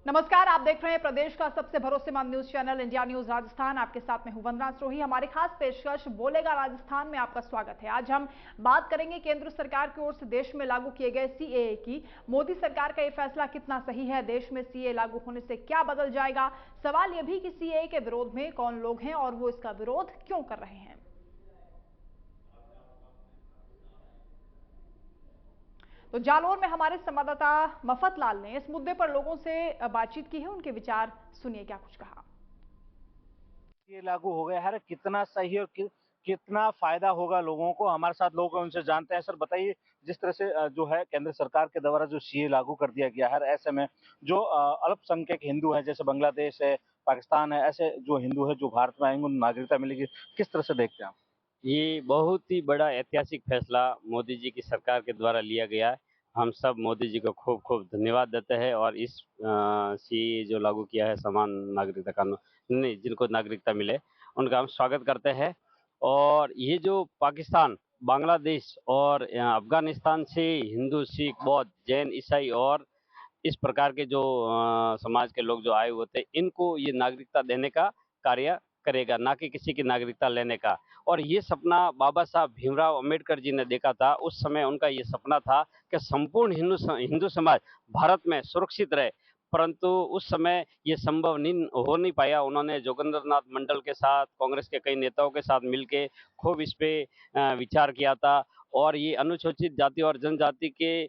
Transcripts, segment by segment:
नमस्कार, आप देख रहे हैं प्रदेश का सबसे भरोसेमंद news channel India news Rajasthan. आपके साथ में हूं वंदना सरोही। हमारी खास पेशकश बोलेगा राजस्थान में आपका स्वागत है। आज हम बात करेंगे केंद्र सरकार की ओर से देश में लागू किए गए सीएए की। मोदी सरकार का यह फैसला कितना सही है? देश में सीएए लागू होने से क्या बदल जाएगा? सवाल यह भी कि सीएए के विरोध में कौन लोग हैं और वो इसका विरोध क्यों कर रहे हैं। तो जालौर में हमारे संवाददाता मफत लाल ने इस मुद्दे पर लोगों से बातचीत की है। उनके विचार सुनिए, क्या कुछ कहा। ये लागू हो गया है, कितना सही और कितना फायदा होगा लोगों को। हमारे साथ लोग हैं, उनसे जानते हैं। सर बताइए, जिस तरह से जो है केंद्र सरकार के द्वारा जो सीए लागू कर दिया गया है, ऐसे में जो अल्पसंख्यक हिंदू हैं, जैसे बांग्लादेश है, पाकिस्तान है, ऐसे जो हिंदू है जो भारत में आएंगे उन्हें नागरिकता मिलेगी, किस तरह से देखते हैं आप? ये बहुत ही बड़ा ऐतिहासिक फैसला मोदी जी की सरकार के द्वारा लिया गया है। हम सब मोदी जी को खूब खूब धन्यवाद देते हैं और इस सी जो लागू किया है समान नागरिकता कानून, नहीं जिनको नागरिकता मिले उनका हम स्वागत करते हैं। और ये जो पाकिस्तान, बांग्लादेश और अफगानिस्तान से हिंदू, सिख, बौद्ध, जैन, ईसाई और इस प्रकार के जो समाज के लोग जो आए हुए थे, इनको ये नागरिकता देने का कार्य करेगा, ना कि किसी की नागरिकता लेने का। और ये सपना बाबा साहब भीमराव अंबेडकर जी ने देखा था। उस समय उनका ये सपना था कि संपूर्ण हिंदू समाज भारत में सुरक्षित रहे, परंतु उस समय ये संभव नहीं हो नहीं पाया। उन्होंने जोगेंद्रनाथ मंडल के साथ, कांग्रेस के कई नेताओं के साथ मिलके खूब इस पे विचार किया था। और ये अनुसूचित जाति और जनजाति के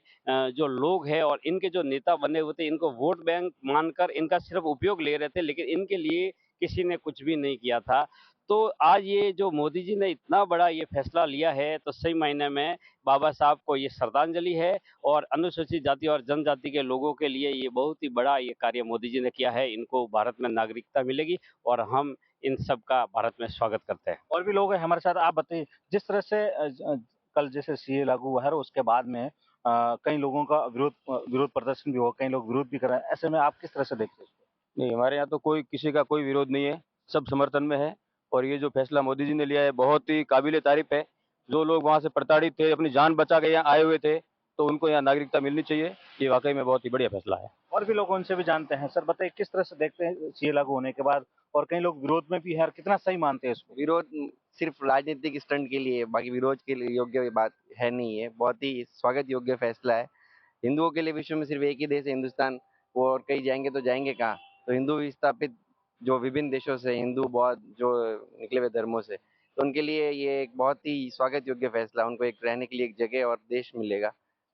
जो लोग हैं और इनके जो नेता बने हुए थे, इनको वोट बैंक मानकर इनका सिर्फ उपयोग ले रहे थे, लेकिन इनके लिए किसी ने कुछ भी नहीं किया था। तो आज ये जो मोदी जी ने इतना बड़ा ये फैसला लिया है, तो सही मायने में बाबा साहब को ये श्रद्धांजलि है। और अनुसूचित जाति और जनजाति के लोगों के लिए ये बहुत ही बड़ा ये कार्य मोदी जी ने किया है। इनको भारत में नागरिकता मिलेगी और हम इन सब का भारत में स्वागत करते हैं। और भी लोग हैं हमारे साथ, आप बताइए, जिस तरह से कल जैसे सीए लागू हुआ है और उसके बाद में कई लोगों का विरोध प्रदर्शन भी हुआ, कई लोग विरोध भी कर रहे हैं, ऐसे में आप किस तरह से देखते हैं? नहीं, हमारे यहाँ तो कोई किसी का कोई विरोध नहीं है, सब समर्थन में है। और ये जो फैसला मोदी जी ने लिया है बहुत ही काबिले तारीफ है। जो लोग वहाँ से प्रताड़ित थे, अपनी जान बचा के यहाँ आए हुए थे, तो उनको यहाँ नागरिकता मिलनी चाहिए। ये वाकई में बहुत ही बढ़िया फैसला है। और भी लोग उनसे भी जानते हैं। सर बताइए, किस तरह से देखते हैं सीए लागू होने के बाद, और कई लोग विरोध में भी है, और कितना सही मानते हैं इसको? विरोध सिर्फ राजनीतिक स्टंट के लिए, बाकी विरोध के लिए योग्य ये बात है नहीं है। बहुत ही स्वागत योग्य फैसला है। हिंदुओं के लिए विश्व में सिर्फ एक ही देश है, हिंदुस्तान। वो और कहीं जाएंगे तो जाएंगे कहाँ? तो हिंदू विस्थापित जो विभिन्न देशों से, हिंदू बौद्ध जो निकले हुए धर्मों से, तो उनके लिए ये एक बहुत ही स्वागत योग्य फैसला। उनको एक रहने के लिए एक जगह और देश मिलेगा।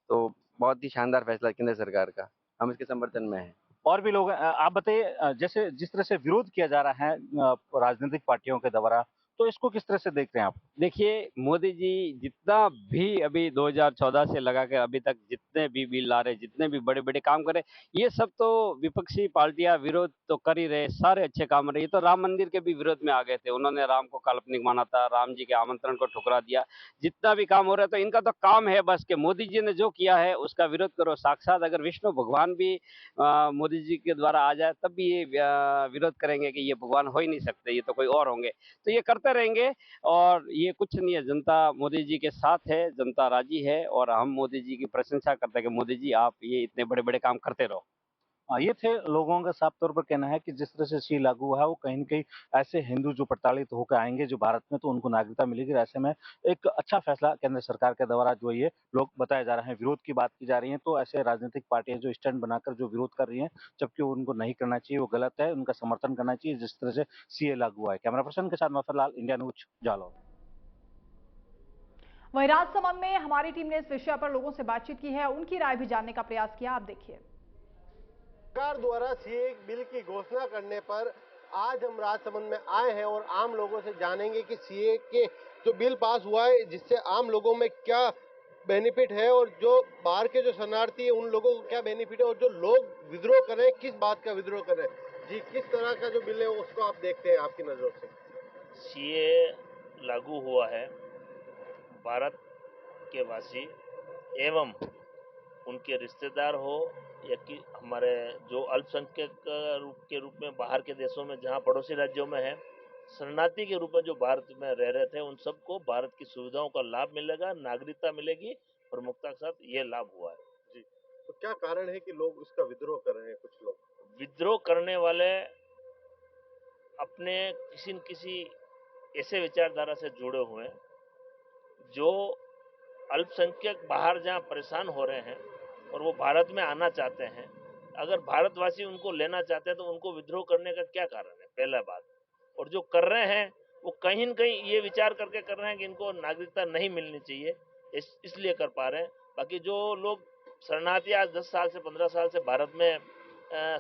तो बहुत ही शानदार फैसला केंद्र सरकार का, हम इसके समर्थन में हैं। और भी लोग हैं। आप बताइए, जैसे जिस तरह से विरोध किया जा रहा है राजनीतिक पार्टियों के द्वारा, तो इसको किस तरह से देखते हैं आप? देखिए, मोदी जी जितना भी अभी 2014 से लगा के अभी तक जितने भी बिल ला रहे, जितने भी बड़े-बड़े काम कर रहे, ये सब तो विपक्षी पार्टियाँ विरोध तो कर ही रहे, सारे अच्छे काम रहे। ये तो राम मंदिर के भी विरोध में आ गए थे। उन्होंने राम को काल्पनिक माना था, राम जी के आमंत्रण को ठुकरा दिया। जितना भी काम हो रहा है, तो इनका तो काम है बस कि मोदी जी ने जो किया है उसका विरोध करो। साक्षात अगर विष्णु भगवान भी मोदी जी के द्वारा आ जाए, तब भी ये विरोध करेंगे कि ये भगवान हो ही नहीं सकते, ये तो कोई और होंगे। तो ये करते रहेंगे। और ये कुछ नहीं है, जनता मोदी जी के साथ है, जनता राजी है और हम मोदी जी की प्रशंसा करते हैं कि मोदी जी आप ये इतने बड़े-बड़े काम करते रहो। ये थे लोगों का साफ तौर पर कहना है कि जिस तरह से सी लागू हुआ है, वो कहीं न कहीं ऐसे हिंदू जो प्रताड़ित होकर आएँगे जो भारत में, तो उनको नागरिकता मिलेगी। ऐसे में एक अच्छा फैसला केंद्र सरकार के द्वारा जो ये लोग बताए जा रहे हैं। विरोध की बात की जा रही है, तो ऐसे राजनीतिक पार्टियाँ जो स्टैंड बनाकर जो विरोध कर रही हैं, जबकि उनको नहीं करना चाहिए, वो गलत है। उनका समर्थन करना चाहिए जिस तरह से सीए लागू हुआ है। कैमरा पर्सन के साथ मफर लाल, इंडिया न्यूज़, जालौर। वहीं राजसमंद में हमारी टीम ने इस विषय पर लोगों से बातचीत की है, उनकी राय भी जानने का प्रयास किया। आप देखिए। सरकार द्वारा सीए बिल की घोषणा करने पर आज हम राजसमंद में आए हैं और आम लोगों से जानेंगे कि सीए के जो बिल पास हुआ है, जिससे आम लोगों में क्या बेनिफिट है और जो बाहर के जो शरणार्थी है उन लोगों को क्या बेनिफिट है, और जो लोग विद्रोह कर रहे हैं किस बात का विद्रोह कर रहे हैं। जी, किस तरह का जो बिल है उसको आप देखते हैं आपकी नजरों से? सीए लागू हुआ है। भारत के वासी एवं उनके रिश्तेदार हो या कि हमारे जो अल्पसंख्यक के रूप में बाहर के देशों में, जहां पड़ोसी राज्यों में है, शरणार्थी के रूप में जो भारत में रह रहे थे, उन सबको भारत की सुविधाओं का लाभ मिलेगा, नागरिकता मिलेगी। प्रमुखता के साथ ये लाभ हुआ है। जी, तो क्या कारण है कि लोग इसका विद्रोह कर रहे हैं? कुछ लोग विद्रोह करने वाले अपने किसी न किसी ऐसे विचारधारा से जुड़े हुए हैं जो अल्पसंख्यक बाहर जहां परेशान हो रहे हैं और वो भारत में आना चाहते हैं, अगर भारतवासी उनको लेना चाहते हैं तो उनको विद्रोह करने का क्या कारण है, पहला बात। और जो कर रहे हैं वो कहीं न कहीं ये विचार करके कर रहे हैं कि इनको नागरिकता नहीं मिलनी चाहिए, इसलिए कर पा रहे हैं। बाकी जो लोग शरणार्थी आज 10 साल से 15 साल से भारत में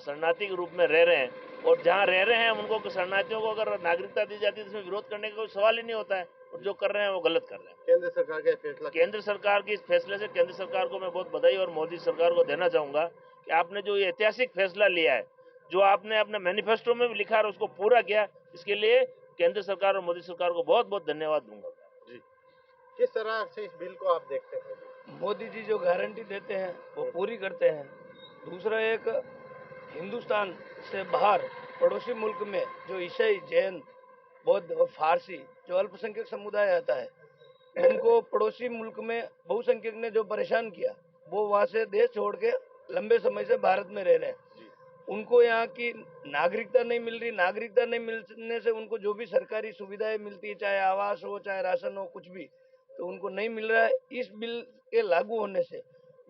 शरणार्थी के रूप में रह रहे हैं और जहाँ रह रहे हैं उनको शरणार्थियों को अगर नागरिकता दी जाती है तो इसमें विरोध करने का कोई सवाल ही नहीं होता है, और जो कर रहे हैं वो गलत कर रहे हैं। केंद्र सरकार का फैसला, केंद्र सरकार के इस फैसले से केंद्र सरकार को मैं बहुत बधाई और मोदी सरकार को देना चाहूंगा कि आपने जो ये ऐतिहासिक फैसला लिया है, जो आपने अपने मैनिफेस्टो में भी लिखा और उसको पूरा किया, इसके लिए केंद्र सरकार और मोदी सरकार को बहुत बहुत धन्यवाद दूंगा जी। किस तरह से इस बिल को आप देखते हैं? मोदी जी जो गारंटी देते हैं वो पूरी करते हैं। दूसरा, एक हिंदुस्तान से बाहर पड़ोसी मुल्क में जो ईसाई, जैन, बौद्ध और फारसी जो अल्पसंख्यक समुदाय आता है, उनको पड़ोसी मुल्क में बहुसंख्यक ने जो परेशान किया, वो वहाँ से देश छोड़ के लंबे समय से भारत में रह रहे हैं। उनको यहाँ की नागरिकता नहीं मिल रही। नागरिकता नहीं मिलने से उनको जो भी सरकारी सुविधाएं मिलती है, चाहे आवास हो, चाहे राशन हो, कुछ भी, तो उनको नहीं मिल रहा है। इस बिल के लागू होने से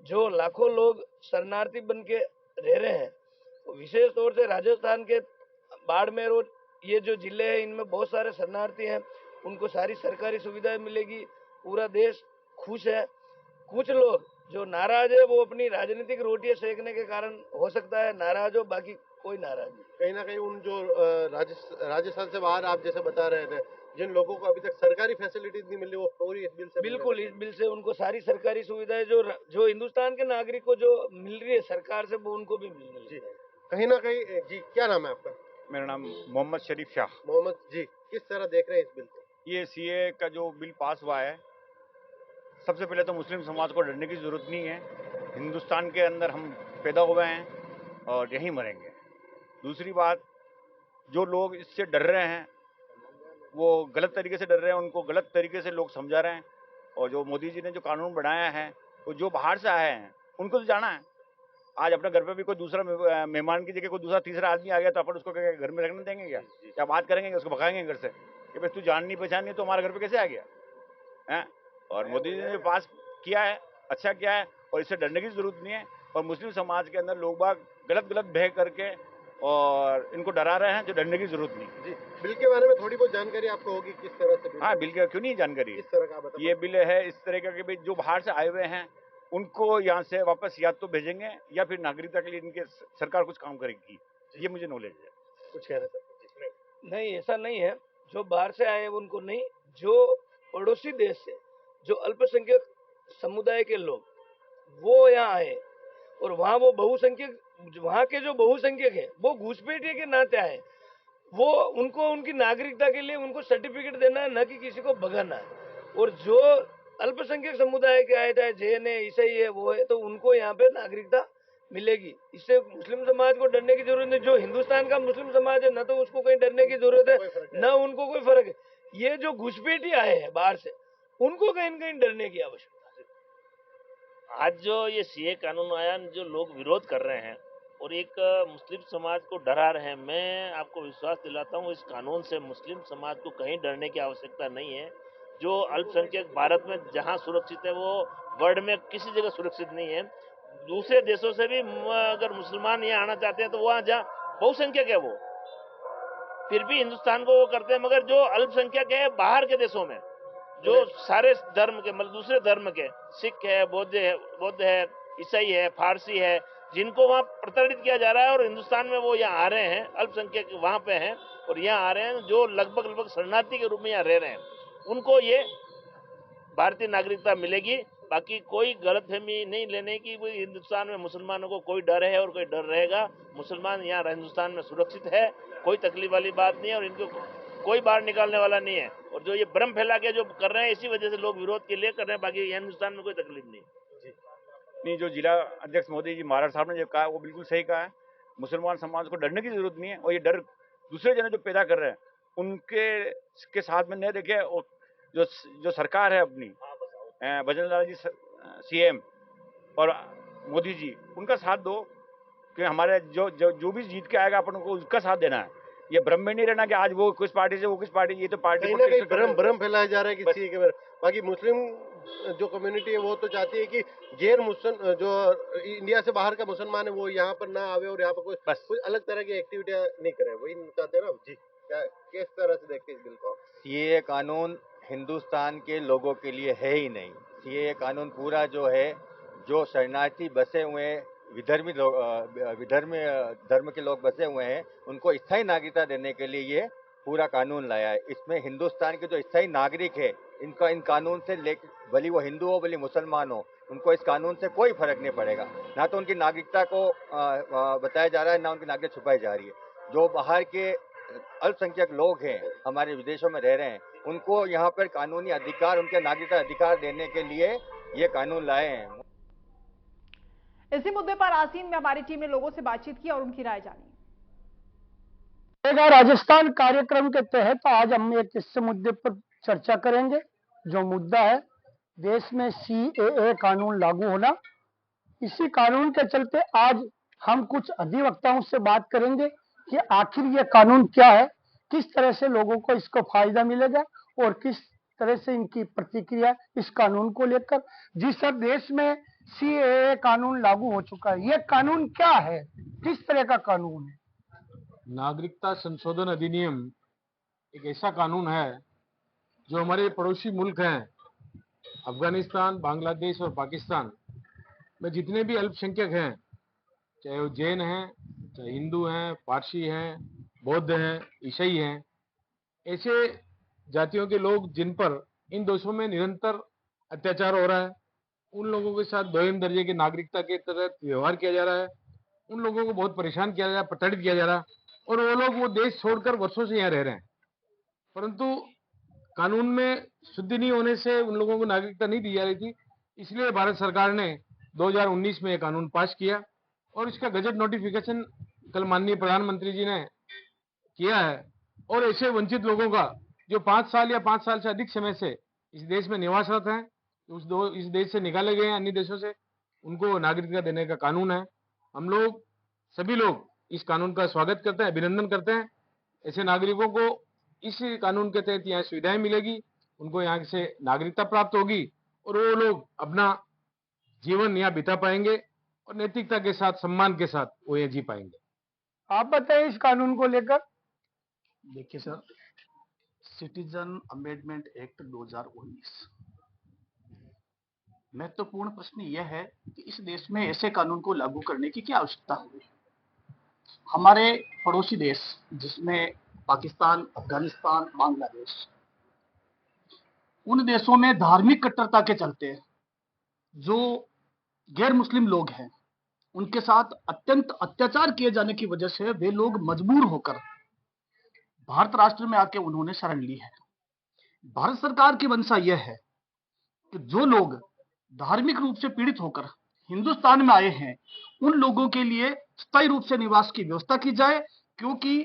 जो लाखों लोग शरणार्थी बन के रह रहे हैं, विशेष तौर से राजस्थान के बाड़मेर और ये जो जिले हैं, इनमें बहुत सारे शरणार्थी हैं, उनको सारी सरकारी सुविधाएं मिलेगी। पूरा देश खुश है। कुछ लोग जो नाराज है वो अपनी राजनीतिक रोटियां सेकने के कारण हो सकता है नाराज हो, बाकी कोई नाराज नहीं। कहीं ना कहीं उन जो राजस्थान से बाहर आप जैसे बता रहे थे, जिन लोगों को अभी तक सरकारी फैसिलिटीज नहीं मिल रही, वो पूरी इस बिल से बिल्कुल, इस बिल से उनको सारी सरकारी सुविधाएं जो हिंदुस्तान के नागरिक को जो मिल रही है सरकार से, वो उनको भी मिलनी जी। कहीं ना कहीं जी, क्या नाम है आपका? मेरा नाम मोहम्मद शरीफ शाह। मोहम्मद जी, किस तरह देख रहे हैं इस बिल को? ये सीए का जो बिल पास हुआ है, सबसे पहले तो मुस्लिम समाज को डरने की जरूरत नहीं है। हिंदुस्तान के अंदर हम पैदा हुए हैं और यहीं मरेंगे। दूसरी बात, जो लोग इससे डर रहे हैं वो गलत तरीके से डर रहे हैं, उनको गलत तरीके से लोग समझा रहे हैं। और जो मोदी जी ने जो कानून बनाया है, वो जो बाहर से आए हैं उनको तो जाना है। आज अपने घर पे भी कोई दूसरा मेहमान की जगह कोई दूसरा तीसरा आदमी आ गया तो अपन उसको घर में रखने देंगे क्या? क्या बात करेंगे, उसको भगाएंगे घर से कि भाई तू जान नहीं पहचान नहीं तो हमारे घर पे कैसे आ गया है? और मोदी जी ने पास किया है, अच्छा किया है, और इससे डरने की जरूरत नहीं है। और मुस्लिम समाज के अंदर लोग बाग गलत बह करके और इनको डरा रहे हैं, जो डरने की जरूरत नहीं। जी, बिल के बारे में थोड़ी बहुत जानकारी आपको होगी, किस तरह से? हाँ, बिल का क्यों नहीं जानकारी? किस तरह का बता? ये बिल है इस तरह का कि भाई जो बाहर से आए हुए हैं उनको यहाँ से वापस या तो भेजेंगे या फिर नागरिकता के लिए इनके सरकार कुछ काम करेगी, ये मुझे नॉलेज है। कुछ कह रहे थे? नहीं, ऐसा नहीं है। जो बाहर से आए उनको नहीं, जो पड़ोसी देश से जो अल्पसंख्यक समुदाय के लोग वो यहाँ आए और वहाँ वो बहुसंख्यक, वहाँ के जो बहुसंख्यक है वो घुसपैठिए के नाते आए, वो उनको उनकी नागरिकता के लिए उनको सर्टिफिकेट देना है, न कि किसी को भगाना है। और जो अल्पसंख्यक समुदाय के आए, चाहे जैन है, ईसाई है, वो है, तो उनको यहाँ पे नागरिकता मिलेगी। इससे मुस्लिम समाज को डरने की जरूरत नहीं। जो हिंदुस्तान का मुस्लिम समाज है, न तो उसको कहीं डरने की जरूरत है, न उनको कोई फर्क है। ये जो घुसपैठिए आए हैं बाहर से, उनको कहीं न कहीं डरने की आवश्यकता है। आज जो ये सीए कानून आया, जो लोग विरोध कर रहे हैं और एक मुस्लिम समाज को डरा रहे हैं, मैं आपको विश्वास दिलाता हूँ इस कानून से मुस्लिम समाज को कहीं डरने की आवश्यकता नहीं है। जो अल्पसंख्यक भारत में जहाँ सुरक्षित है वो वर्ल्ड में किसी जगह सुरक्षित नहीं है। दूसरे देशों से भी अगर मुसलमान यहाँ आना चाहते हैं तो वहाँ जहाँ बहुसंख्यक है वो फिर भी हिंदुस्तान को वो करते हैं, मगर जो अल्पसंख्यक है बाहर के देशों में, जो सारे धर्म के मतलब दूसरे धर्म के, सिख है, बौद्ध है, ईसाई है, फारसी है, जिनको वहाँ प्रताड़ित किया जा रहा है और हिंदुस्तान में वो यहाँ आ रहे हैं, अल्पसंख्यक वहाँ पे हैं और यहाँ आ रहे हैं, जो लगभग शरणार्थी के रूप में यहाँ रह रहे हैं, उनको ये भारतीय नागरिकता मिलेगी। बाकी कोई गलतफहमी नहीं लेने की, हिंदुस्तान में मुसलमानों को कोई डर है और कोई डर रहेगा। मुसलमान यहाँ हिंदुस्तान में सुरक्षित है, कोई तकलीफ वाली बात नहीं है और इनको कोई बाहर निकालने वाला नहीं है। और जो ये भ्रम फैला के जो कर रहे हैं, इसी वजह से लोग विरोध के लिए कर रहे हैं, बाकी हिंदुस्तान में कोई तकलीफ नहीं। नहीं, जो जिला अध्यक्ष मोदी जी महाराज साहब ने जो कहा वो बिल्कुल सही कहा है। मुसलमान समाज को डरने की जरूरत नहीं है और ये डर दूसरे जने जो पैदा कर रहे हैं उनके साथ में नहीं देखे। और जो सरकार है अपनी, भजन लाल जी सीएम और मोदी जी, उनका साथ दो कि हमारे जो भी जीत के आएगा अपन को उसका साथ देना है। ये भ्रम में नहीं रहना कि आज वो किस पार्टी से वो किस पार्टी, ये तो पार्टी कहीं ना कहीं भ्रम फैलाया जा रहा है कि सीए के बारे। बाकी मुस्लिम जो कम्युनिटी है वो तो चाहती है कि गैर मुस्लिम जो इंडिया से बाहर का मुसलमान है वो यहाँ पर ना आवे और यहाँ पर कुछ अलग तरह की एक्टिविटियां नहीं करे, वही चाहते हैं ना जी। क्या किस तरह से देखते हैं इस बिल को? सीए कानून हिंदुस्तान के लोगों के लिए है ही नहीं। सीए कानून पूरा जो है, जो शरणार्थी बसे हुए विधर्मी धर्म के लोग बसे हुए हैं, उनको स्थायी नागरिकता देने के लिए ये पूरा कानून लाया है। इसमें हिंदुस्तान के जो स्थायी नागरिक है, इनका इन कानून से भले वो हिंदू हो भले मुसलमान हो, उनको इस कानून से कोई फर्क नहीं पड़ेगा। ना तो उनकी नागरिकता को बताया जा रहा है, ना उनकी नागरिकता छुपाई जा रही है। जो बाहर के अल्पसंख्यक लोग हैं, हमारे विदेशों में रह रहे हैं, उनको यहाँ पर कानूनी अधिकार, उनके नागरिकता अधिकार देने के लिए ये कानून लाए हैं। इसी मुद्दे पर आसीन में हमारी टीम ने लोगों से बातचीत की और उनकी राय जानी। राजस्थान कार्यक्रम के तहत आज हम एक इस मुद्दे पर चर्चा करेंगे। जो मुद्दा है देश में सीएए कानून लागू होना। इसी कानून के चलते आज हम कुछ अधिवक्ताओं से बात करेंगे कि आखिर ये कानून क्या है, किस तरह से लोगों को इसको फायदा मिलेगा और किस तरह से इनकी प्रतिक्रिया इस कानून को लेकर। जिस सब देश में सीएए कानून लागू हो चुका है, ये कानून क्या है, किस तरह का कानून है? नागरिकता संशोधन अधिनियम एक ऐसा कानून है जो हमारे पड़ोसी मुल्क हैं, अफगानिस्तान, बांग्लादेश और पाकिस्तान में जितने भी अल्पसंख्यक हैं, चाहे वो जैन हैं, चाहे हिंदू हैं, पारसी हैं, बौद्ध हैं, ईसाई हैं, ऐसे जातियों के लोग जिन पर इन देशों में निरंतर अत्याचार हो रहा है, उन लोगों के साथ दोयम दर्जे की नागरिकता के तहत व्यवहार किया जा रहा है। उन लोगों को बहुत परेशान किया जा रहा है, प्रताड़ित किया जा रहा है और वो लोग वो देश छोड़कर वर्षों से यहाँ रह रहे हैं, परंतु कानून में शुद्धि नहीं होने से उन लोगों को नागरिकता नहीं दी जा रही थी। इसलिए भारत सरकार ने 2019 में यह कानून पास किया और इसका गजट नोटिफिकेशन कल माननीय प्रधानमंत्री जी ने किया है। और ऐसे वंचित लोगों का जो 5 साल या 5 साल से अधिक समय से इस देश में निवासरत हैं, इस देश से निकाले गए हैं अन्य देशों से, उनको नागरिकता देने का कानून है। हम लोग सभी लोग इस कानून का स्वागत करते हैं, अभिनंदन करते हैं। ऐसे नागरिकों को इस कानून के तहत यहाँ सुविधाएं मिलेगी, उनको यहाँ से नागरिकता प्राप्त होगी और वो लोग अपना जीवन यहाँ बिता पाएंगे और नैतिकता के साथ, सम्मान के साथ वो ये जी पाएंगे। आप बताइए इस कानून को लेकर। देखिए सर, सिटीजन अमेंडमेंट एक्ट 2019, महत्वपूर्ण प्रश्न यह है कि इस देश में ऐसे कानून को लागू करने की क्या आवश्यकता है। हमारे पड़ोसी देश जिसमें पाकिस्तान, अफगानिस्तान, बांग्लादेश, उन देशों में धार्मिक कट्टरता के चलते जो गैर मुस्लिम लोग हैं उनके साथ अत्यंत अत्याचार किए जाने की वजह से वे लोग मजबूर होकर भारत राष्ट्र में आके उन्होंने शरण ली है। भारत सरकार की मंशा यह है कि जो लोग धार्मिक रूप से पीड़ित होकर हिंदुस्तान में आए हैं, उन लोगों के लिए स्थायी रूप से निवास की व्यवस्था की जाए, क्योंकि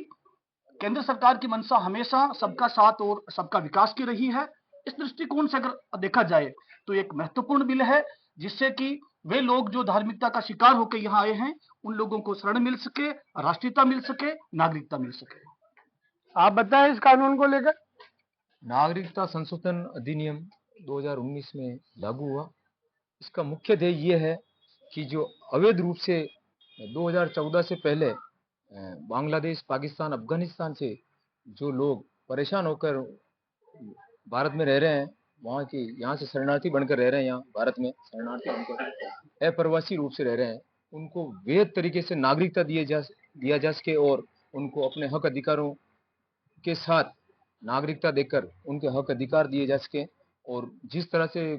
केंद्र सरकार की मंशा हमेशा सबका साथ और सबका विकास की रही है। इस दृष्टिकोण से अगर देखा जाए तो एक महत्वपूर्ण बिल है जिससे कि वे लोग जो धार्मिकता का शिकार होकर यहाँ आए हैं, उन लोगों को शरण मिल सके, राष्ट्रीयता मिल सके, नागरिकता मिल सके। आप बताएं इस कानून को लेकर। नागरिकता संशोधन अधिनियम 2019 में लागू हुआ। इसका मुख्य ध्येय ये है कि जो अवैध रूप से 2014 से पहले बांग्लादेश, पाकिस्तान, अफगानिस्तान से जो लोग परेशान होकर भारत में रह रहे हैं, वहाँ की यहाँ से शरणार्थी बनकर रह रहे हैं, यहाँ भारत में शरणार्थी बनकर अप्रवासी रूप से रह रहे हैं, उनको वैध तरीके से नागरिकता दिया जा सके और उनको अपने हक अधिकारों के साथ नागरिकता देकर उनके हक अधिकार दिए जा सके। और जिस तरह से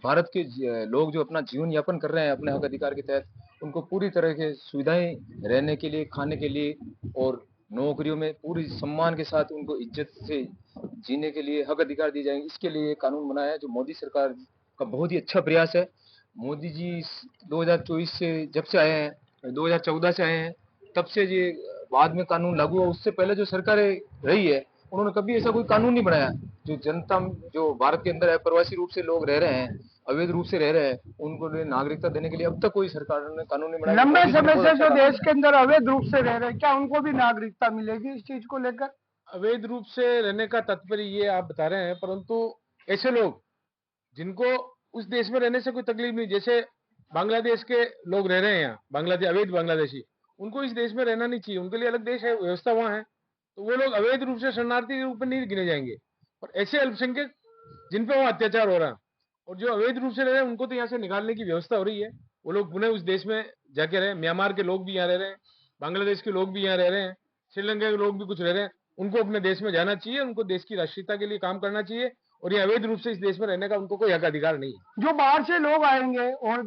भारत के लोग जो अपना जीवन यापन कर रहे हैं अपने हक अधिकार के तहत, उनको पूरी तरह के सुविधाएं रहने के लिए, खाने के लिए और नौकरियों में पूरी सम्मान के साथ उनको इज्जत से जीने के लिए हक अधिकार दिए जाएंगे। इसके लिए कानून बना है जो मोदी सरकार का बहुत ही अच्छा प्रयास है। मोदी जी 2024 से जब से आए हैं, 2014 से आए हैं, तब से ये बाद में कानून लागू हुआ। उससे पहले जो सरकारें रही है उन्होंने कभी ऐसा कोई कानून नहीं बनाया जो जनता, जो भारत के अंदर अप्रवासी रूप से लोग रह रहे हैं, अवैध रूप से रह रहे हैं उनको नागरिकता देने के लिए अब तक कोई सरकार ने कानून नहीं बनाया। लंबे समय से जो देश के अंदर अवैध रूप से रह रहे हैं, क्या उनको भी नागरिकता मिलेगी इस चीज को लेकर? अवैध रूप से रहने का तात्पर्य ये आप बता रहे हैं, परंतु ऐसे लोग जिनको उस देश में रहने से कोई तकलीफ नहीं, जैसे बांग्लादेश के लोग रह रहे हैं यहाँ, बांग्लादेश अवैध बांग्लादेशी, उनको इस देश में रहना नहीं चाहिए, उनके लिए अलग देश है, व्यवस्था वहाँ है, तो वो लोग अवैध रूप से शरणार्थी के रूप में नहीं गिने जाएंगे। और ऐसे अल्पसंख्यक जिन पे वहाँ अत्याचार हो रहा है और जो अवैध रूप से रह रहे हैं उनको तो यहाँ से निकालने की व्यवस्था हो रही है, वो लोग पुनः उस देश में जाके रहे। म्यांमार के लोग भी यहाँ रह रहे हैं, बांग्लादेश के लोग भी यहाँ रह रहे हैं, श्रीलंका के लोग भी कुछ रह रहे हैं, उनको अपने देश में जाना चाहिए, उनको देश की राष्ट्रीयता के लिए काम करना चाहिए और ये अवैध रूप से इस देश में रहने का उनको कोई हक अधिकार नहीं है। जो बाहर से लोग आएंगे और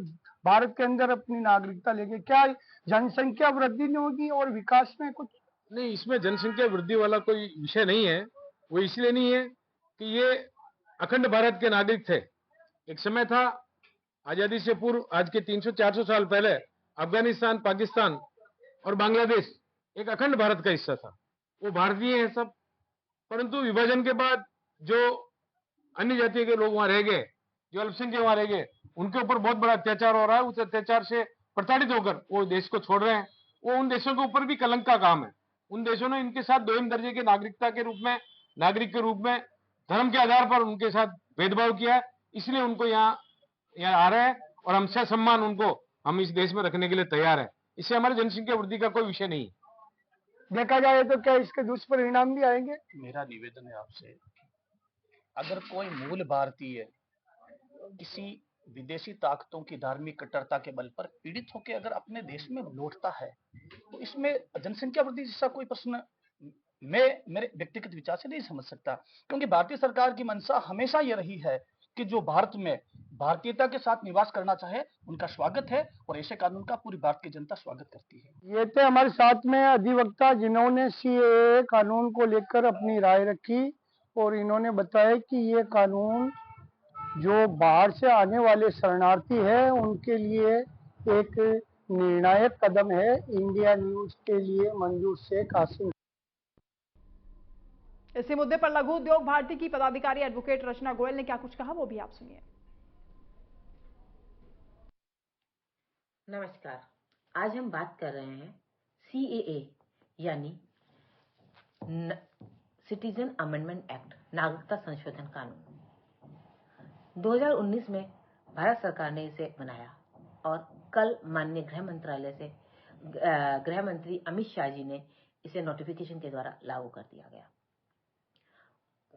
भारत के अंदर अपनी नागरिकता लेके, क्या जनसंख्या वृद्धि नहीं होगी और विकास में कुछ? नहीं, इसमें जनसंख्या वृद्धि वाला कोई विषय नहीं है। वो इसलिए नहीं है कि ये अखंड भारत के नागरिक थे। एक समय था आजादी से पूर्व, आज के 300-400 साल पहले, अफगानिस्तान, पाकिस्तान और बांग्लादेश एक अखंड भारत का हिस्सा था, वो भारतीय हैं सब। परंतु विभाजन के बाद जो अन्य जाति के लोग वहां रह गए, जो अल्पसंख्यक वहां रह गए, उनके ऊपर बहुत बड़ा अत्याचार हो रहा है। उस अत्याचार से प्रताड़ित होकर वो देश को छोड़ रहे हैं। वो उन देशों के ऊपर भी कलंक का काम है। उन देशों ने इनके साथ दोयम दर्जे के नागरिकता के रूप में, नागरिक के रूप में धर्म के आधार पर उनके साथ भेदभाव किया है, इसलिए उनको यहाँ आ रहे हैं और हम सम्मान उनको हम इस देश में रखने के लिए तैयार है। इससे हमारी जनसंख्या वृद्धि का कोई विषय नहीं है। देखा जाए तो क्या इसके दुष्परिणाम भी आएंगे? मेरा निवेदन है आपसे, अगर कोई मूल भारतीय किसी विदेशी ताकतों की धार्मिक कट्टरता के बल पर पीड़ित होकर अगर अपने देश में लौटता है तो इसमें जनसंख्या वृद्धि जैसा कोई प्रश्न मैं मेरे व्यक्तिगत विचार से नहीं समझ सकता, क्योंकि भारतीय सरकार की मंशा हमेशा ये रही है कि जो भारत में भारतीयता के साथ निवास करना चाहे उनका स्वागत है और ऐसे कानून का पूरी भारत की जनता स्वागत करती है। ये थे हमारे साथ में अधिवक्ता जिन्होंने सीएए कानून को लेकर अपनी राय रखी और इन्होंने बताया कि ये कानून जो बाहर से आने वाले शरणार्थी है उनके लिए एक निर्णायक कदम है। इंडिया न्यूज के लिए मंजूर शेख आसिम। इसी मुद्दे पर लघु उद्योग भारती की पदाधिकारी एडवोकेट रचना गोयल ने क्या कुछ कहा, वो भी आप सुनिए। नमस्कार, आज हम बात कर रहे हैं सीएए यानी सिटीजन अमेंडमेंट एक्ट, नागरिकता संशोधन कानून। 2019 में भारत सरकार ने इसे बनाया और कल माननीय गृह मंत्रालय से गृह मंत्री अमित शाह जी ने इसे नोटिफिकेशन के द्वारा लागू कर दिया गया।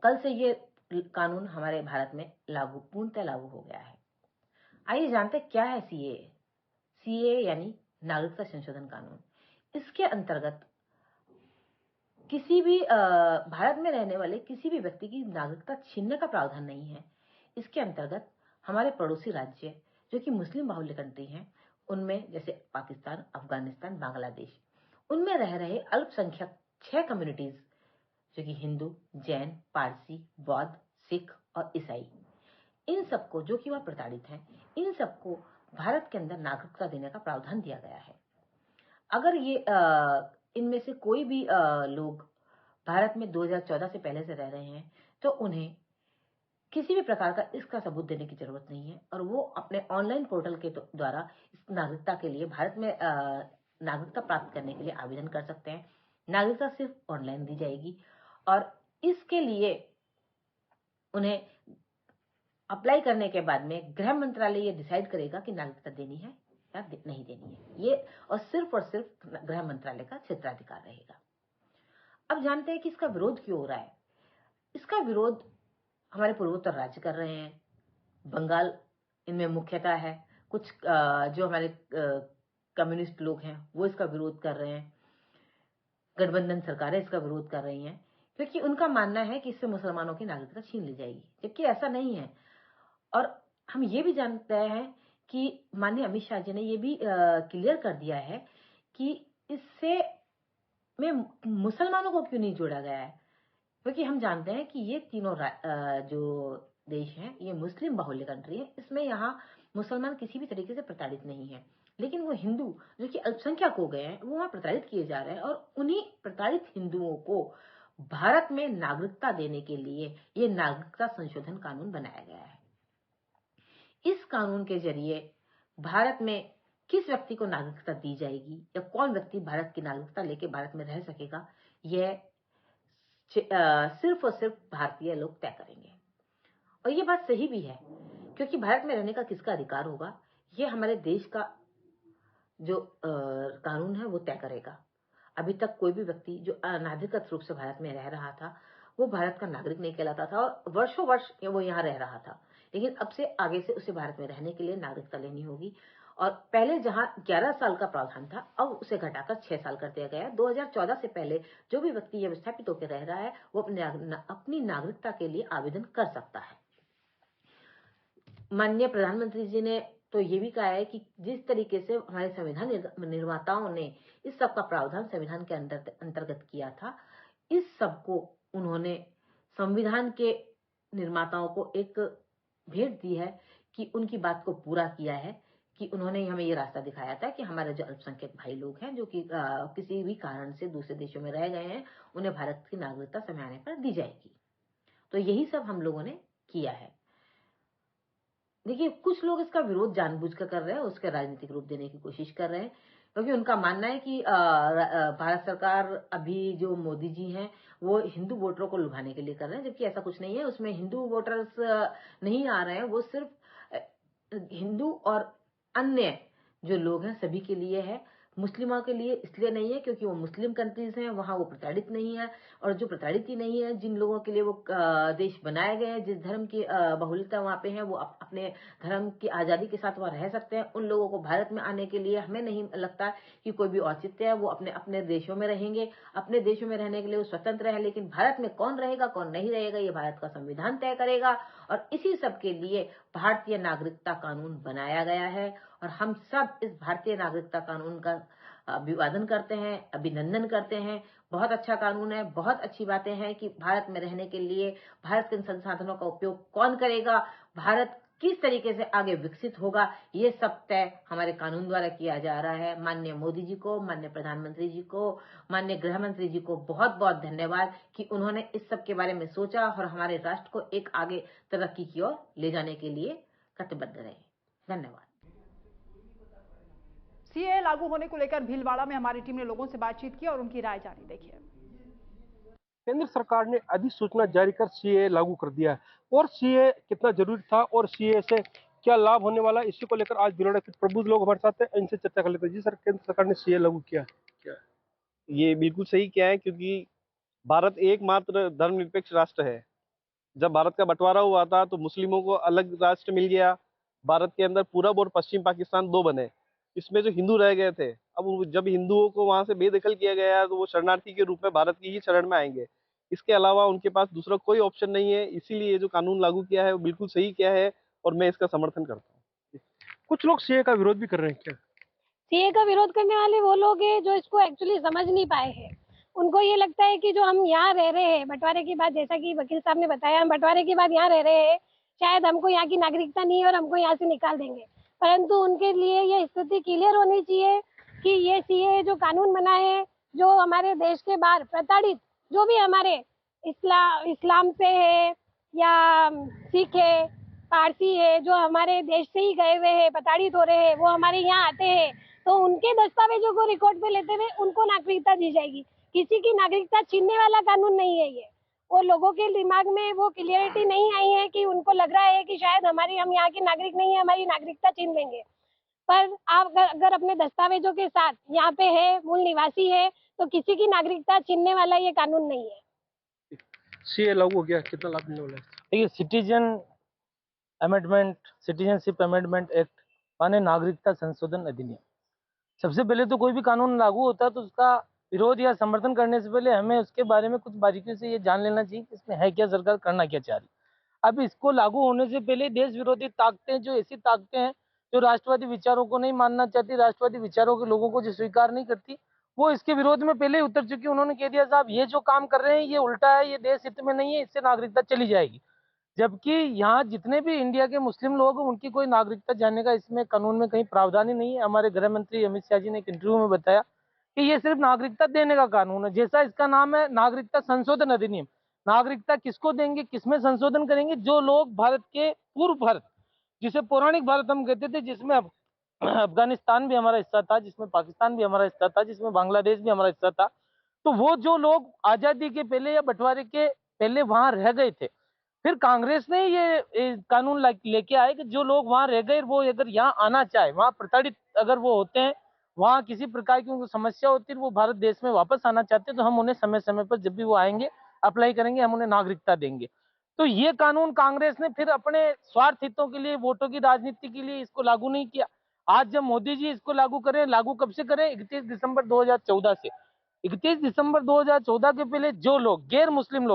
कल से ये कानून हमारे भारत में पूर्णतः लागू हो गया है। आइए जानते क्या है सीएए। सीएए यानी नागरिकता संशोधन कानून। इसके अंतर्गत किसी भी भारत में रहने वाले किसी भी व्यक्ति की नागरिकता छीनने का प्रावधान नहीं है। इसके अंतर्गत हमारे पड़ोसी राज्य जो कि मुस्लिम बाहुल्य कंट्री हैं, उनमें जैसे पाकिस्तान, अफगानिस्तान, बांग्लादेश, उनमें रह रहे अल्पसंख्यक 6 कम्युनिटीज जो कि हिंदू, जैन, पारसी, बौद्ध, सिख और ईसाई, इन सबको जो कि वह प्रताड़ित हैं, इन सबको भारत के अंदर नागरिकता देने का प्रावधान दिया गया है। अगर ये इनमें से कोई भी लोग भारत में 2014 से पहले से रह रहे हैं तो उन्हें किसी भी प्रकार का इसका सबूत देने की जरूरत नहीं है और वो अपने ऑनलाइन पोर्टल के द्वारा इस नागरिकता के लिए भारत में नागरिकता प्राप्त करने के लिए आवेदन कर सकते हैं। नागरिकता सिर्फ ऑनलाइन दी जाएगी और इसके लिए उन्हें अप्लाई करने के बाद में गृह मंत्रालय ये डिसाइड करेगा कि नागरिकता देनी है या नहीं देनी है। ये और सिर्फ गृह मंत्रालय का क्षेत्राधिकार रहेगा। अब जानते हैं कि इसका विरोध क्यों हो रहा है। इसका विरोध हमारे पूर्वोत्तर राज्य कर रहे हैं। बंगाल इनमें मुख्यतः है। कुछ जो हमारे कम्युनिस्ट लोग हैं वो इसका विरोध कर रहे हैं। गठबंधन सरकारें इसका विरोध कर रही हैं क्योंकि उनका मानना है कि इससे मुसलमानों की नागरिकता छीन ली जाएगी, जबकि ऐसा नहीं है। और हम ये भी जानते हैं कि माननीय अमित शाह जी ने ये भी क्लियर कर दिया है कि इससे में मुसलमानों को क्यों नहीं जोड़ा गया है, क्योंकि हम जानते हैं कि ये तीनों जो देश हैं ये मुस्लिम बाहुल्य कंट्री है। इसमें यहाँ मुसलमान किसी भी तरीके से प्रताड़ित नहीं है, लेकिन वो हिंदू जो कि अल्पसंख्यक हो गए हैं वो वहाँ प्रताड़ित किए जा रहे हैं और उन्हीं प्रताड़ित हिंदुओं को भारत में नागरिकता देने के लिए ये नागरिकता संशोधन कानून बनाया गया है। इस कानून के जरिए भारत में किस व्यक्ति को नागरिकता दी जाएगी या कौन व्यक्ति भारत की नागरिकता लेके भारत में रह सकेगा, यह सिर्फ और सिर्फ भारतीय लोग तय करेंगे। और ये बात सही भी है, क्योंकि भारत में रहने का किसका अधिकार होगा, ये हमारे देश का जो कानून है वो तय करेगा। अभी तक कोई भी व्यक्ति जो अनाधिकृत रूप से भारत में रह रहा था वो भारत का नागरिक नहीं कहलाता था और वर्षों वर्ष वो यहाँ रह रहा था। लेकिन अब से आगे से उसे भारत में रहने के लिए नागरिकता लेनी होगी। और पहले जहां 11 साल का प्रावधान था, अब उसे घटाकर 6 साल कर दिया गया है। 2014 से पहले जो भी व्यक्ति यह विस्थापित होकर रह रहा है वो अपनी नागरिकता के लिए आवेदन कर सकता है। माननीय प्रधानमंत्री जी ने तो ये भी कहा है कि जिस तरीके से हमारे संविधान निर्माताओं ने इस सब का प्रावधान संविधान के अंतर्गत किया था, इस सब को उन्होंने संविधान के निर्माताओं को एक भेंट दी है कि उनकी बात को पूरा किया है, कि उन्होंने हमें ये रास्ता दिखाया था कि हमारे जो अल्पसंख्यक भाई लोग हैं जो कि किसी भी कारण से दूसरे देशों में रह गए हैं, उन्हें भारत की नागरिकता समय आने पर दी जाएगी। तो यही सब हम लोगों ने किया है। देखिए, कुछ लोग इसका विरोध जानबूझकर कर रहे हैं, उसके राजनीतिक रूप देने की कोशिश कर रहे हैं, क्योंकि उनका मानना है कि भारत सरकार अभी जो मोदी जी हैं वो हिंदू वोटरों को लुभाने के लिए कर रहे हैं, जबकि ऐसा कुछ नहीं है। उसमें हिंदू वोटर्स नहीं आ रहे हैं, वो सिर्फ हिंदू और अन्य जो लोग हैं सभी के लिए है। मुस्लिमों के लिए इसलिए नहीं है क्योंकि वो मुस्लिम कंट्रीज हैं, वहां वो प्रताड़ित नहीं है, और जो प्रताड़ित ही नहीं है, जिन लोगों के लिए वो देश बनाए गए हैं, जिस धर्म की बहुलता वहां पे है, वो अपने धर्म की आजादी के साथ वहां रह सकते हैं। उन लोगों को भारत में आने के लिए हमें नहीं लगता कि कोई भी औचित्य है। वो अपने अपने देशों में रहेंगे, अपने देशों में रहने के लिए वो स्वतंत्र है। लेकिन भारत में कौन रहेगा कौन नहीं रहेगा ये भारत का संविधान तय करेगा, और इसी सब के लिए भारतीय नागरिकता कानून बनाया गया है। और हम सब इस भारतीय नागरिकता कानून का अभिवादन करते हैं, अभिनंदन करते हैं। बहुत अच्छा कानून है, बहुत अच्छी बातें हैं कि भारत में रहने के लिए भारत के संसाधनों का उपयोग कौन करेगा, भारत किस तरीके से आगे विकसित होगा, ये सब तय हमारे कानून द्वारा किया जा रहा है। माननीय मोदी जी को, माननीय प्रधानमंत्री जी को, माननीय गृह मंत्री जी को बहुत बहुत धन्यवाद कि उन्होंने इस सब के बारे में सोचा और हमारे राष्ट्र को एक आगे तरक्की की ओर ले जाने के लिए कटिबद्ध रहे। धन्यवाद। सीएए लागू होने को लेकर भीलवाड़ा में हमारी टीम ने लोगों से बातचीत की और उनकी राय जानी। देखिए, केंद्र सरकार ने अधिसूचना जारी कर सीएए लागू कर दिया है, और सीएए कितना जरूरी था और सीएए से क्या लाभ होने वाला है, इसी को लेकर आज भीलवाड़ा के प्रबुद्ध लोग हमारे साथ हैं, इनसे चर्चा कर लेते हैं। जी सर, केंद्र सरकार ने सीएए लागू किया, क्या ये बिल्कुल सही किया है, क्योंकि भारत एकमात्र धर्मनिरपेक्ष राष्ट्र है। जब भारत का बंटवारा हुआ था तो मुस्लिमों को अलग राष्ट्र मिल गया, भारत के अंदर पूरब और पश्चिम पाकिस्तान दो बने। इसमें जो हिंदू रह गए थे, अब जब हिंदुओं को वहां से बेदखल किया गया तो वो शरणार्थी के रूप में भारत की ही शरण में आएंगे। इसके अलावा उनके पास दूसरा कोई ऑप्शन नहीं है। इसीलिए ये जो कानून लागू किया है वो बिल्कुल सही किया है और मैं इसका समर्थन करता हूँ। कुछ लोग सीएए का विरोध भी कर रहे हैं, क्या सीएए का विरोध करने वाले वो लोग हैं जो इसको एक्चुअली समझ नहीं पाए हैं। उनको ये लगता है कि जो हम यहाँ रह रहे हैं बंटवारे के बाद, जैसा कि वकील साहब ने बताया, हम बंटवारे के बाद यहाँ रह रहे हैं, शायद हमको यहाँ की नागरिकता नहीं है और हमको यहाँ से निकाल देंगे। परंतु उनके लिए ये स्थिति क्लियर होनी चाहिए कि ये सीएए जो कानून बना है, जो हमारे देश के बाहर प्रताड़ित जो भी हमारे इस्लाम से है या सिख है, पारसी है, जो हमारे देश से ही गए हुए हैं, प्रताड़ित हो रहे हैं, वो हमारे यहाँ आते हैं, तो उनके दस्तावेजों को रिकॉर्ड पे लेते हुए उनको नागरिकता दी जाएगी। किसी की नागरिकता छीनने वाला कानून नहीं है ये। और लोगों के दिमाग में वो क्लियरिटी नहीं आई है कि उनको लग रहा है कि शायद हम यहाँ के नागरिक नहीं है, हमारी नागरिकता छीन लेंगे। पर आप अगर अपने दस्तावेजों के साथ यहाँ पे है, मूल निवासी है, तो किसी की नागरिकता छीनने वाला ये कानून नहीं है। सीएए लागू हो गया, कितना लाभ मिलने वाला है? देखिए, सिटीजनशिप अमेंडमेंट एक्ट माने नागरिकता संशोधन अधिनियम। सबसे पहले तो कोई भी कानून लागू होता है तो उसका विरोध या समर्थन करने से पहले हमें उसके बारे में कुछ बारीकियों से ये जान लेना चाहिए कि इसमें है क्या, सरकार करना क्या चाह रही। अब इसको लागू होने से पहले देश विरोधी ताकतें, जो ऐसी ताकतें हैं जो राष्ट्रवादी विचारों को नहीं मानना चाहती, राष्ट्रवादी विचारों के लोगों को जो स्वीकार नहीं करती, वो इसके विरोध में पहले ही उतर चुकी। उन्होंने कह दिया साहब ये जो काम कर रहे हैं ये उल्टा है, ये देश हित में नहीं है, इससे नागरिकता चली जाएगी। जबकि यहाँ जितने भी इंडिया के मुस्लिम लोग उनकी कोई नागरिकता जानने का इसमें कानून में कहीं प्रावधान ही नहीं है। हमारे गृह मंत्री अमित शाह जी ने एक इंटरव्यू में बताया कि ये सिर्फ नागरिकता देने का कानून है, जैसा इसका नाम है नागरिकता संशोधन अधिनियम। नागरिकता किसको देंगे, किसमें संशोधन करेंगे? जो लोग भारत के पूर्व भारत जिसे पौराणिक भारत हम कहते थे, जिसमें अफगानिस्तान भी हमारा हिस्सा था, जिसमें पाकिस्तान भी हमारा हिस्सा था, जिसमें बांग्लादेश भी हमारा हिस्सा था। तो वो जो लोग आजादी के पहले या बंटवारे के पहले वहां रह गए थे, फिर कांग्रेस ने ये कानून लेके आए कि जो लोग वहां रह गए, वो अगर यहाँ आना चाहे, वहां प्रताड़ित अगर वो होते हैं, वहां किसी प्रकार की उनको समस्या होती है, वो भारत देश में वापस आना चाहते हैं, तो हम उन्हें समय समय पर जब भी वो आएंगे अप्लाई करेंगे, हम उन्हें नागरिकता देंगे। तो ये कानून कांग्रेस ने फिर अपने स्वार्थ हितों के लिए, वोटों की राजनीति के लिए इसको लागू नहीं किया। आज जब मोदी जी इसको लागू करें, लागू कब से करें? 31 दिसंबर 2014 से। 31 दिसंबर 2014 के पहले जो लोग गैर मुस्लिम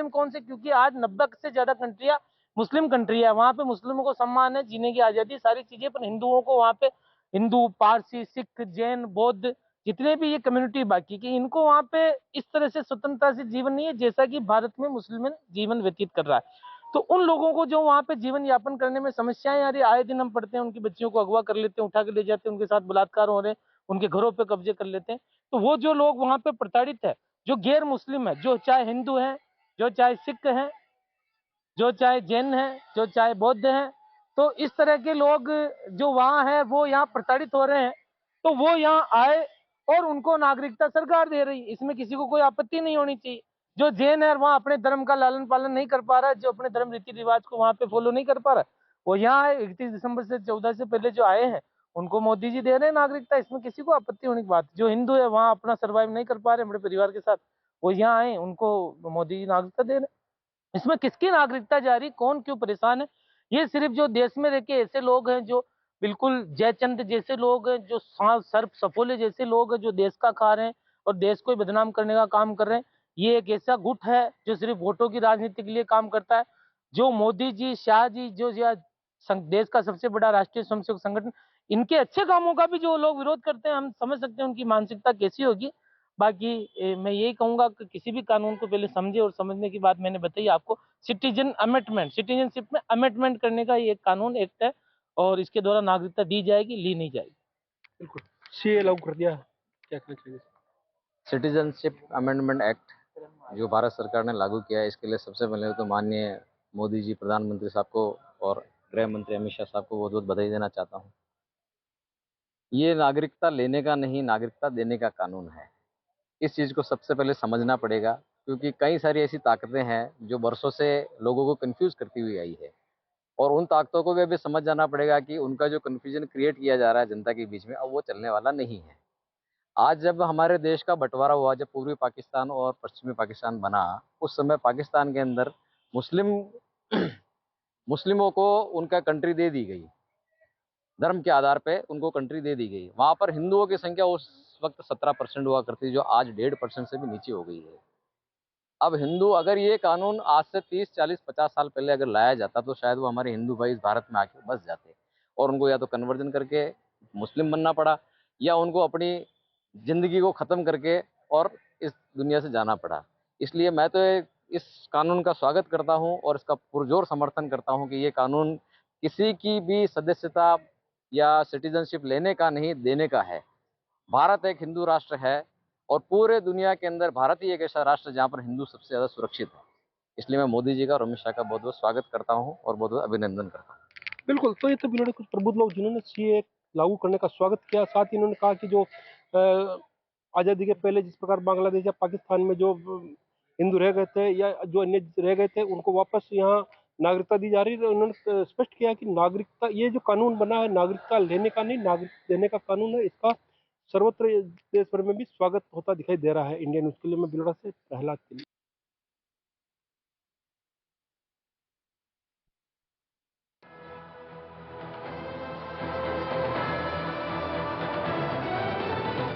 कौन से? क्योंकि आज 90 से ज्यादा कंट्रियां मुस्लिम कंट्री है, वहां पे मुस्लिमों को सम्मान है, जीने की आजादी, सारी चीजें, पर हिंदुओं को वहां पे, हिंदू, पारसी, सिख, जैन, बौद्ध, जितने भी ये कम्युनिटी बाकी की, इनको वहां पे इस तरह से स्वतंत्रता से जीवन नहीं है जैसा कि भारत में मुस्लिम जीवन व्यतीत कर रहा है। तो उन लोगों को जो वहां पे जीवन यापन करने में समस्याएं आ रही, आए दिन हम पढ़ते हैं उनकी बच्चियों को अगवा कर लेते हैं, उठा के ले जाते हैं, उनके साथ बलात्कार हो रहे हैं, उनके घरों पे कब्जे कर लेते हैं। तो वो जो लोग वहां पे प्रताड़ित है, जो गैर मुस्लिम है, जो चाहे हिंदू है, जो चाहे सिख है, जो चाहे जैन है, जो चाहे बौद्ध है, तो इस तरह के लोग जो वहां है वो यहाँ प्रताड़ित हो रहे हैं, तो वो यहाँ आए और उनको नागरिकता सरकार दे रही है, इसमें किसी को कोई आपत्ति नहीं होनी चाहिए। जो जैन है वहां अपने धर्म का लालन पालन नहीं कर पा रहा है, जो अपने धर्म रीति रिवाज को वहां पे फॉलो नहीं कर पा रहा है, वो यहाँ आए। 31 दिसंबर से 14 से पहले जो आए हैं उनको मोदी जी दे रहे हैं नागरिकता, इसमें किसी को आपत्ति होने की बात। जो हिंदू है वहां अपना सर्वाइव नहीं कर पा रहे अपने परिवार के साथ, वो यहाँ आए, उनको मोदी जी नागरिकता दे रहे हैं। इसमें किसकी नागरिकता जा रही, कौन क्यों परेशान है? ये सिर्फ जो देश में रह के ऐसे लोग हैं, जो बिल्कुल जयचंद जैसे लोग हैं, जो सर्प सफोले जैसे लोग हैं, जो देश का खा रहे हैं और देश को बदनाम करने का काम कर रहे हैं। ये एक ऐसा गुट है जो सिर्फ वोटों की राजनीति के लिए काम करता है। जो मोदी जी, शाह जी, जो देश का सबसे बड़ा राष्ट्रीय स्वयंसेवक संगठन, इनके अच्छे कामों का भी जो लोग विरोध करते हैं, हम समझ सकते हैं उनकी मानसिकता कैसी होगी। बाकी मैं यही कहूंगा कि किसी भी कानून को पहले समझे, और समझने की बात मैंने बताई आपको। सिटीजनशिप में अमेंडमेंट करने का ये एक कानून एक्ट है, और इसके द्वारा नागरिकता दी जाएगी, ली नहीं जाएगी। बिल्कुल सीए लागू कर दिया, क्या कहना चाहिए? सिटीजनशिप अमेंडमेंट एक्ट जो भारत सरकार ने लागू किया है, इसके लिए सबसे पहले तो माननीय मोदी जी, प्रधानमंत्री साहब को और गृह मंत्री अमित शाह साहब को बहुत बहुत बधाई देना चाहता हूँ। ये नागरिकता लेने का नहीं, नागरिकता देने का कानून है। इस चीज़ को सबसे पहले समझना पड़ेगा, क्योंकि कई सारी ऐसी ताकतें हैं जो बरसों से लोगों को कंफ्यूज करती हुई आई है, और उन ताकतों को भी अभी समझ जाना पड़ेगा कि उनका जो कंफ्यूजन क्रिएट किया जा रहा है जनता के बीच में, अब वो चलने वाला नहीं है। आज जब हमारे देश का बंटवारा हुआ, जब पूर्वी पाकिस्तान और पश्चिमी पाकिस्तान बना, उस समय पाकिस्तान के अंदर मुस्लिमों को उनका कंट्री दे दी गई, धर्म के आधार पे उनको कंट्री दे दी गई। वहाँ पर हिंदुओं की संख्या उस वक्त 17% हुआ करती, जो आज 1.5% से भी नीचे हो गई है। अब हिंदू, अगर ये कानून आज से 30, 40, 50 साल पहले अगर लाया जाता, तो शायद वो हमारे हिंदू भाई इस भारत में आके बस जाते, और उनको या तो कन्वर्जन करके मुस्लिम बनना पड़ा, या उनको अपनी ज़िंदगी को ख़त्म करके और इस दुनिया से जाना पड़ा। इसलिए मैं तो इस कानून का स्वागत करता हूं, और इसका पुरजोर समर्थन करता हूं कि ये कानून किसी की भी सदस्यता या सिटीजनशिप लेने का नहीं, देने का है। भारत एक हिंदू राष्ट्र है, और पूरे दुनिया के अंदर भारत ही एक ऐसा राष्ट्र जहाँ पर हिंदू सबसे ज़्यादा सुरक्षित है। इसलिए मैं मोदी जी का और अमित शाह का बहुत बहुत स्वागत करता हूँ और बहुत बहुत अभिनंदन करता हूँ। बिल्कुल, तो ये तो इन्होंने कुछ प्रबुद्ध लोग जिन्होंने सीए लागू करने का स्वागत किया, साथ ही इन्होंने कहा कि जो आज़ादी के पहले जिस प्रकार बांग्लादेश या पाकिस्तान में जो हिंदू रह गए थे या जो अन्य रह गए थे, उनको वापस यहाँ नागरिकता दी जा रही है। उन्होंने स्पष्ट किया कि नागरिकता, ये जो कानून बना है, नागरिकता लेने का नहीं, नागरिकता देने का कानून है। इसका सर्वत्र देश भर में भी स्वागत होता दिखाई दे रहा है। इंडिया न्यूज़ के लिए मैं बिलोड़ा से प्रहलाद के लिए।